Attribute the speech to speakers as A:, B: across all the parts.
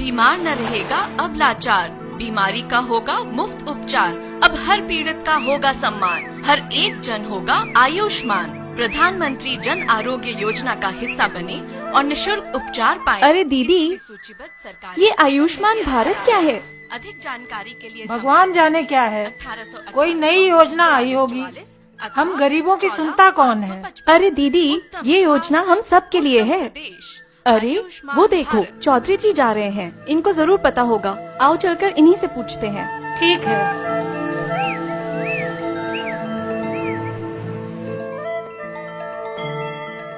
A: बीमार न रहेगा अब लाचार, बीमारी का होगा मुफ्त उपचार। अब हर पीड़ित का होगा सम्मान, हर एक जन होगा आयुष्मान। प्रधानमंत्री जन आरोग्य योजना का हिस्सा बने और निशुल्क उपचार पाएं।
B: अरे दीदी,
A: सूचीबद्ध सरकार
B: ये आयुष्मान भारत क्या है?
A: अधिक जानकारी के लिए
C: भगवान जाने क्या है, कोई नई योजना आई होगी। हम गरीबों की सुनता कौन है।
B: अरे दीदी, ये योजना हम सब के लिए है। अरे वो देखो, चौधरी जी जा रहे हैं, इनको जरूर पता होगा। आओ चलकर इन्हीं से पूछते हैं।
C: ठीक है।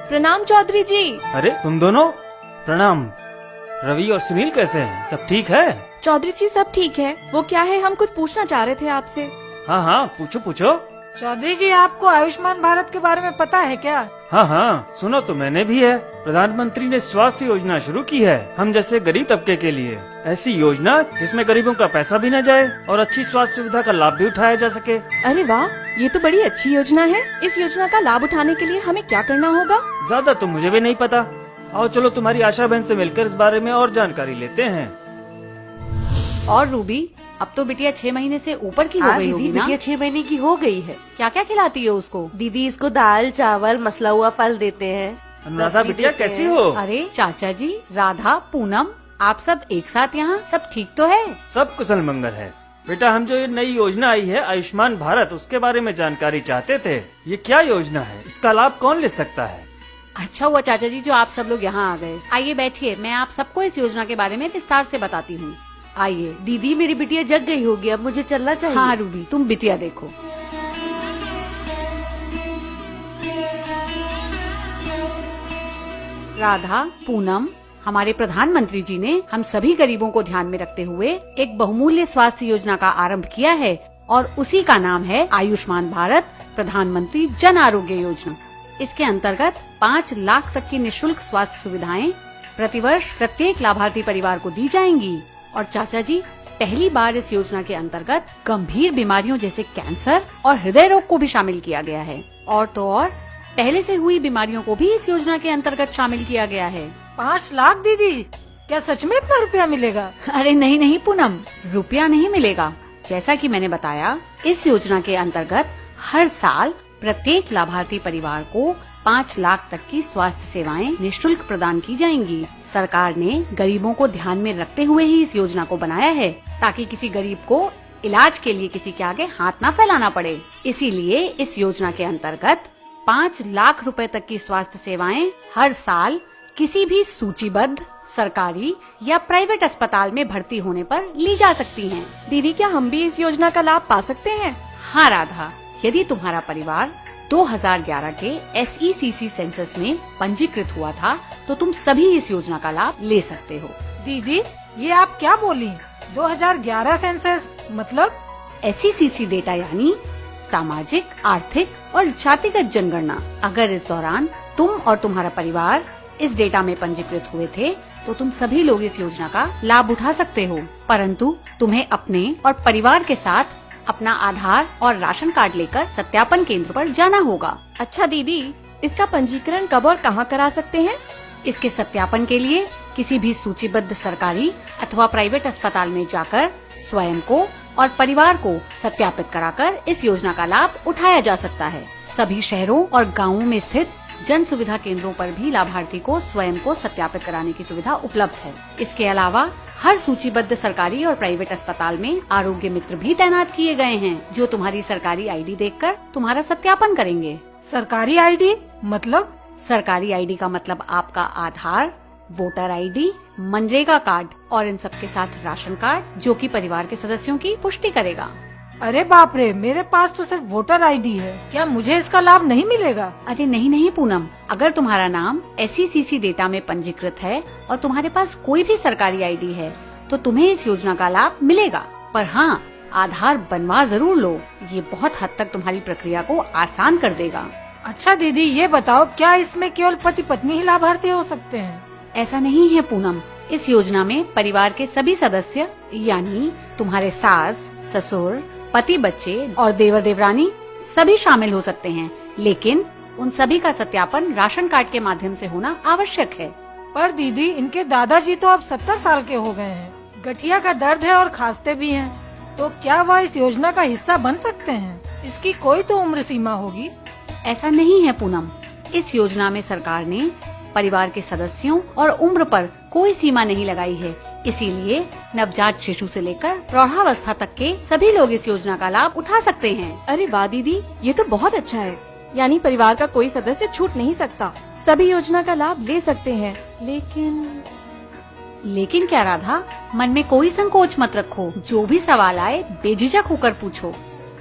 B: प्रणाम चौधरी जी।
D: अरे तुम दोनों, प्रणाम। रवि और सुनील कैसे हैं? सब ठीक है?
B: चौधरी जी सब ठीक है। वो क्या है, हम कुछ पूछना चाह रहे थे आपसे।
D: हाँ हाँ, पूछो पूछो।
C: चौधरी जी, आपको आयुष्मान भारत के बारे में पता है क्या?
D: हाँ हाँ, सुनो तो मैंने भी है। प्रधानमंत्री ने स्वास्थ्य योजना शुरू की है हम जैसे गरीब तबके के लिए। ऐसी योजना जिसमें गरीबों का पैसा भी न जाए और अच्छी स्वास्थ्य सुविधा का लाभ भी उठाया जा सके।
B: अरे वाह, ये तो बड़ी अच्छी योजना है। इस योजना का लाभ उठाने के लिए हमें क्या करना होगा?
D: ज्यादा तो मुझे भी नहीं पता। आओ चलो तुम्हारी आशा बहन से मिलकर इस बारे में और जानकारी लेते हैं।
E: और रूबी, अब तो बिटिया 6 महीने से ऊपर की हो गई होगी ना?
F: बिटिया 6 महीने की हो गई है।
E: क्या क्या खिलाती है उसको?
F: दीदी इसको दाल चावल मसला हुआ फल देते हैं।
D: अनुराधा बिटिया कैसी हो?
E: अरे चाचा जी, राधा, पूनम, आप सब एक साथ यहाँ? सब ठीक तो है?
D: सब कुशल मंगल है। बेटा, हम जो ये नई योजना आई है आयुष्मान भारत, उसके बारे में जानकारी चाहते थे। ये क्या योजना है, इसका लाभ कौन ले सकता है?
E: अच्छा हुआ चाचा जी जो आप सब लोग यहाँ आ गए। आइए बैठिए, मैं आप सबको इस योजना के बारे में विस्तार से बताती हूँ। आइए।
F: दीदी मेरी बिटिया जग गई होगी, अब मुझे चलना चाहिए।
E: हाँ रूबी, तुम बिटिया देखो। राधा, पूनम, हमारे प्रधानमंत्री जी ने हम सभी गरीबों को ध्यान में रखते हुए एक बहुमूल्य स्वास्थ्य योजना का आरंभ किया है और उसी का नाम है आयुष्मान भारत प्रधानमंत्री जन आरोग्य योजना। इसके अंतर्गत 5 लाख तक की निशुल्क स्वास्थ्य सुविधाएं प्रतिवर्ष प्रत्येक लाभार्थी परिवार को दी जाएंगी। और चाचा जी, पहली बार इस योजना के अंतर्गत गंभीर बीमारियों जैसे कैंसर और हृदय रोग को भी शामिल किया गया है। और तो और पहले से हुई बीमारियों को भी इस योजना के अंतर्गत शामिल किया गया है।
C: 5 लाख दीदी, क्या सच में इतना रुपया मिलेगा?
E: अरे नहीं नहीं पूनम, रुपया नहीं मिलेगा। जैसा कि मैंने बताया, इस योजना के अंतर्गत हर साल प्रत्येक लाभार्थी परिवार को 5 लाख तक की स्वास्थ्य सेवाएं निःशुल्क प्रदान की जाएंगी। सरकार ने गरीबों को ध्यान में रखते हुए ही इस योजना को बनाया है, ताकि किसी गरीब को इलाज के लिए किसी के आगे हाथ ना फैलाना पड़े। इसीलिए इस योजना के अंतर्गत 5 लाख रुपए तक की स्वास्थ्य सेवाएं हर साल किसी भी सूचीबद्ध सरकारी या प्राइवेट अस्पताल में भर्ती होने पर ली जा सकती हैं।
B: दीदी, क्या हम भी इस योजना का लाभ पा सकते हैं?
E: हाँ राधा, यदि तुम्हारा परिवार 2011 के SECC सेंसस में पंजीकृत हुआ था तो तुम सभी इस योजना का लाभ ले सकते हो।
C: दीदी, ये आप क्या बोली? 2011 सेंसस मतलब?
E: SECC डेटा यानी सामाजिक, आर्थिक और जातिगत जनगणना। अगर इस दौरान तुम और तुम्हारा परिवार इस डेटा में पंजीकृत हुए थे तो तुम सभी लोग इस योजना का लाभ उठा सकते हो, परंतु तुम्हें अपने और परिवार के साथ अपना आधार और राशन कार्ड लेकर सत्यापन केंद्र पर जाना होगा।
B: अच्छा दीदी, इसका पंजीकरण कब और कहाँ करा सकते हैं?
E: इसके सत्यापन के लिए किसी भी सूचीबद्ध सरकारी अथवा प्राइवेट अस्पताल में जाकर स्वयं को और परिवार को सत्यापित कराकर इस योजना का लाभ उठाया जा सकता है। सभी शहरों और गाँवों में स्थित जन सुविधा केंद्रों पर भी लाभार्थी को स्वयं को सत्यापित कराने की सुविधा उपलब्ध है। इसके अलावा हर सूचीबद्ध सरकारी और प्राइवेट अस्पताल में आरोग्य मित्र भी तैनात किए गए हैं, जो तुम्हारी सरकारी आईडी देखकर तुम्हारा सत्यापन करेंगे।
C: सरकारी आईडी मतलब?
E: सरकारी आईडी का मतलब आपका आधार, वोटर आईडी, मनरेगा कार्ड और इन सब के साथ राशन कार्ड, जो कि परिवार के सदस्यों की पुष्टि करेगा।
C: अरे बाप रे, मेरे पास तो सिर्फ वोटर आईडी है, क्या मुझे इसका लाभ नहीं मिलेगा?
E: अरे नहीं नहीं पूनम, अगर तुम्हारा नाम SECC डेटा में पंजीकृत है और तुम्हारे पास कोई भी सरकारी आईडी है तो तुम्हें इस योजना का लाभ मिलेगा। पर हाँ, आधार बनवा जरूर लो, ये बहुत हद तक तुम्हारी प्रक्रिया को आसान कर देगा।
C: अच्छा दीदी, ये बताओ, क्या इसमें केवल पति पत्नी ही लाभार्थी हो सकते हैं?
E: ऐसा नहीं है पूनम, इस योजना में परिवार के सभी सदस्य यानी तुम्हारे सास, ससुर, पति, बच्चे और देवर देवरानी सभी शामिल हो सकते हैं, लेकिन उन सभी का सत्यापन राशन कार्ड के माध्यम से होना आवश्यक है।
C: पर दीदी इनके दादाजी तो अब 70 साल के हो गए हैं। गठिया का दर्द है और खांसते भी हैं। तो क्या वह इस योजना का हिस्सा बन सकते हैं? इसकी कोई तो उम्र सीमा होगी।
E: ऐसा नहीं है पूनम। इस योजना में सरकार ने परिवार के सदस्यों और उम्र पर कोई सीमा नहीं लगाई है। इसीलिए नवजात शिशु से लेकर प्रौढ़ावस्था तक के सभी लोग इस योजना का लाभ उठा सकते हैं।
B: अरे वाह दीदी, ये तो बहुत अच्छा है। यानी परिवार का कोई सदस्य छूट नहीं सकता, सभी योजना का लाभ ले सकते हैं।
E: लेकिन क्या राधा, मन में कोई संकोच मत रखो। जो भी सवाल आए बेझिझक होकर पूछो।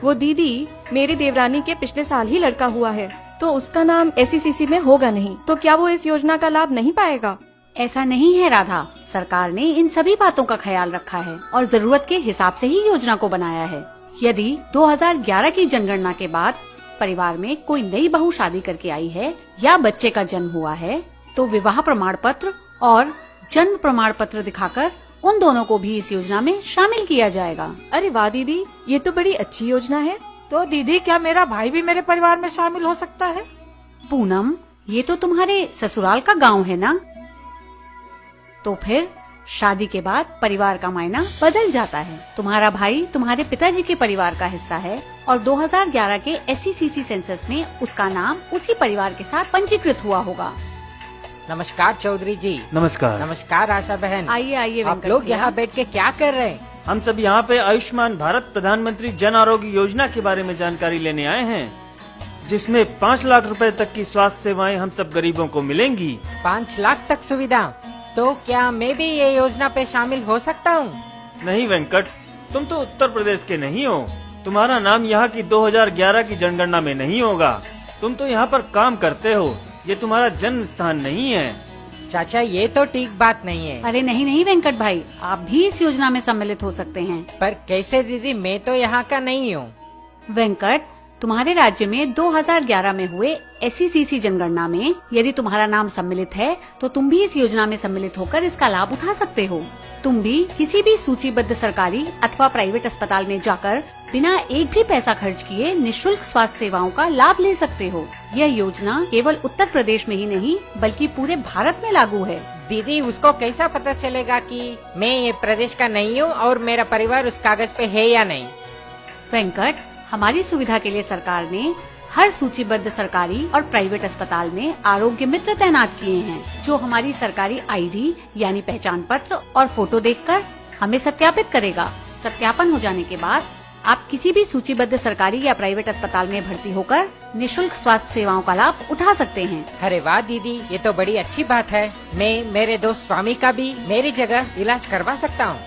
B: वो दीदी, मेरी देवरानी के पिछले साल ही लड़का हुआ है, तो उसका नाम SECC में होगा नहीं, तो क्या वो इस योजना का लाभ नहीं पाएगा?
E: ऐसा नहीं है राधा, सरकार ने इन सभी बातों का ख्याल रखा है और जरूरत के हिसाब से ही योजना को बनाया है। यदि 2011 की जनगणना के बाद परिवार में कोई नई बहू शादी करके आई है या बच्चे का जन्म हुआ है, तो विवाह प्रमाण पत्र और जन्म प्रमाण पत्र दिखाकर उन दोनों को भी इस योजना में शामिल किया जाएगा।
B: अरे वाह दीदी, ये तो बड़ी अच्छी योजना है।
C: तो दीदी क्या मेरा भाई भी मेरे परिवार में शामिल हो सकता है?
E: पूनम, ये तो तुम्हारे ससुराल का गांव है ना, तो फिर शादी के बाद परिवार का मायना बदल जाता है। तुम्हारा भाई तुम्हारे पिताजी के परिवार का हिस्सा है और 2011 के SECC सेंसस में उसका नाम उसी परिवार के साथ पंजीकृत हुआ होगा।
G: नमस्कार चौधरी जी।
D: नमस्कार।
G: नमस्कार आशा बहन।
E: आइए
G: आप
E: वेंकट
G: लोग
E: भैया।
G: यहाँ बैठ के क्या कर रहे हैं?
D: हम सब यहाँ पे आयुष्मान भारत प्रधानमंत्री जन आरोग्य योजना के बारे में जानकारी लेने आए हैं, जिसमें 5 लाख रुपए तक की स्वास्थ्य सेवाएं हम सब गरीबों को मिलेंगी।
G: 5 लाख तक सुविधा? तो क्या मैं भी ये योजना पे शामिल हो सकता हूँ?
D: नहीं वेंकट, तुम तो उत्तर प्रदेश के नहीं हो। तुम्हारा नाम यहाँ की 2011 की जनगणना में नहीं होगा। तुम तो यहाँ पर काम करते हो, ये तुम्हारा जन्म स्थान नहीं है।
G: चाचा ये तो ठीक बात नहीं है।
E: अरे नहीं वेंकट भाई, आप भी इस योजना में सम्मिलित हो सकते हैं।
G: पर कैसे दीदी, मैं तो यहाँ का नहीं हूँ।
E: वेंकट, तुम्हारे राज्य में 2011 में हुए SECC जनगणना में यदि तुम्हारा नाम सम्मिलित है, तो तुम भी इस योजना में सम्मिलित होकर इसका लाभ उठा सकते हो। तुम भी किसी भी सूचीबद्ध सरकारी अथवा प्राइवेट अस्पताल में जाकर बिना एक भी पैसा खर्च किए निःशुल्क स्वास्थ्य सेवाओं का लाभ ले सकते हो। यह योजना केवल उत्तर प्रदेश में ही नहीं बल्कि पूरे भारत में लागू है।
G: दीदी उसको कैसा पता चलेगा कि मैं ये प्रदेश का नहीं हूँ और मेरा परिवार उस कागज पे है या नहीं?
E: वेंकट, हमारी सुविधा के लिए सरकार ने हर सूचीबद्ध सरकारी और प्राइवेट अस्पताल में आरोग्य मित्र तैनात किए हैं, जो हमारी सरकारी ID यानी पहचान पत्र और फोटो देखकर हमें सत्यापित करेगा। सत्यापन हो जाने के बाद आप किसी भी सूचीबद्ध सरकारी या प्राइवेट अस्पताल में भर्ती होकर निःशुल्क स्वास्थ्य सेवाओं का लाभ उठा सकते हैं।
G: अरे वाह दीदी, ये तो बड़ी अच्छी बात है। मैं मेरे दोस्त स्वामी का भी मेरी जगह इलाज करवा सकता हूँ।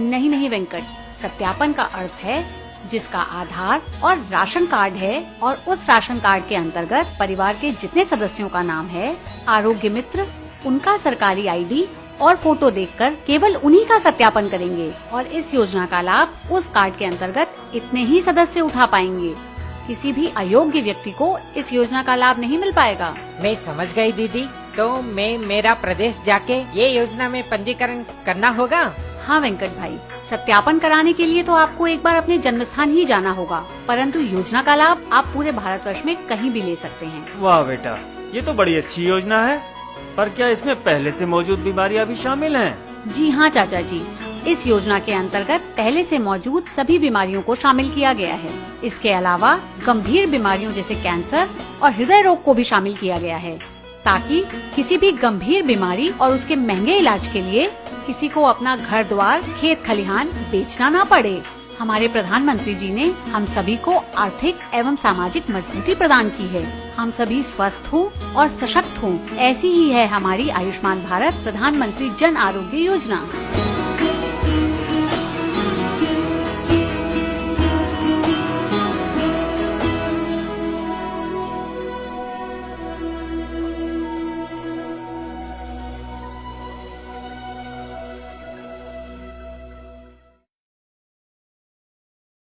E: नहीं वेंकट, सत्यापन का अर्थ है जिसका आधार और राशन कार्ड है और उस राशन कार्ड के अंतर्गत परिवार के जितने सदस्यों का नाम है, आरोग्य मित्र उनका सरकारी ID और फोटो देखकर केवल उन्हीं का सत्यापन करेंगे और इस योजना का लाभ उस कार्ड के अंतर्गत इतने ही सदस्य उठा पाएंगे। किसी भी अयोग्य व्यक्ति को इस योजना का लाभ नहीं मिल पाएगा।
G: मैं समझ गई दीदी, तो मैं मेरा प्रदेश जाके ये योजना में पंजीकरण करना होगा?
E: हाँ वेंकट भाई, सत्यापन कराने के लिए तो आपको एक बार अपने जन्म स्थान ही जाना होगा, परंतु योजना का लाभ आप पूरे भारतवर्ष में कहीं भी ले सकते हैं।
D: वाह बेटा, ये तो बड़ी अच्छी योजना है। पर क्या इसमें पहले से मौजूद बीमारियां भी शामिल हैं?
E: जी हाँ चाचा जी, इस योजना के अंतर्गत पहले से मौजूद सभी बीमारियों को शामिल किया गया है। इसके अलावा गंभीर बीमारियों जैसे कैंसर और हृदय रोग को भी शामिल किया गया है, ताकि किसी भी गंभीर बीमारी और उसके महंगे इलाज के लिए किसी को अपना घर द्वार, खेत खलिहान बेचना ना पड़े। हमारे प्रधानमंत्री जी ने हम सभी को आर्थिक एवं सामाजिक मजबूती प्रदान की है। हम सभी स्वस्थ हों और सशक्त हों, ऐसी ही है हमारी आयुष्मान भारत प्रधानमंत्री जन आरोग्य योजना।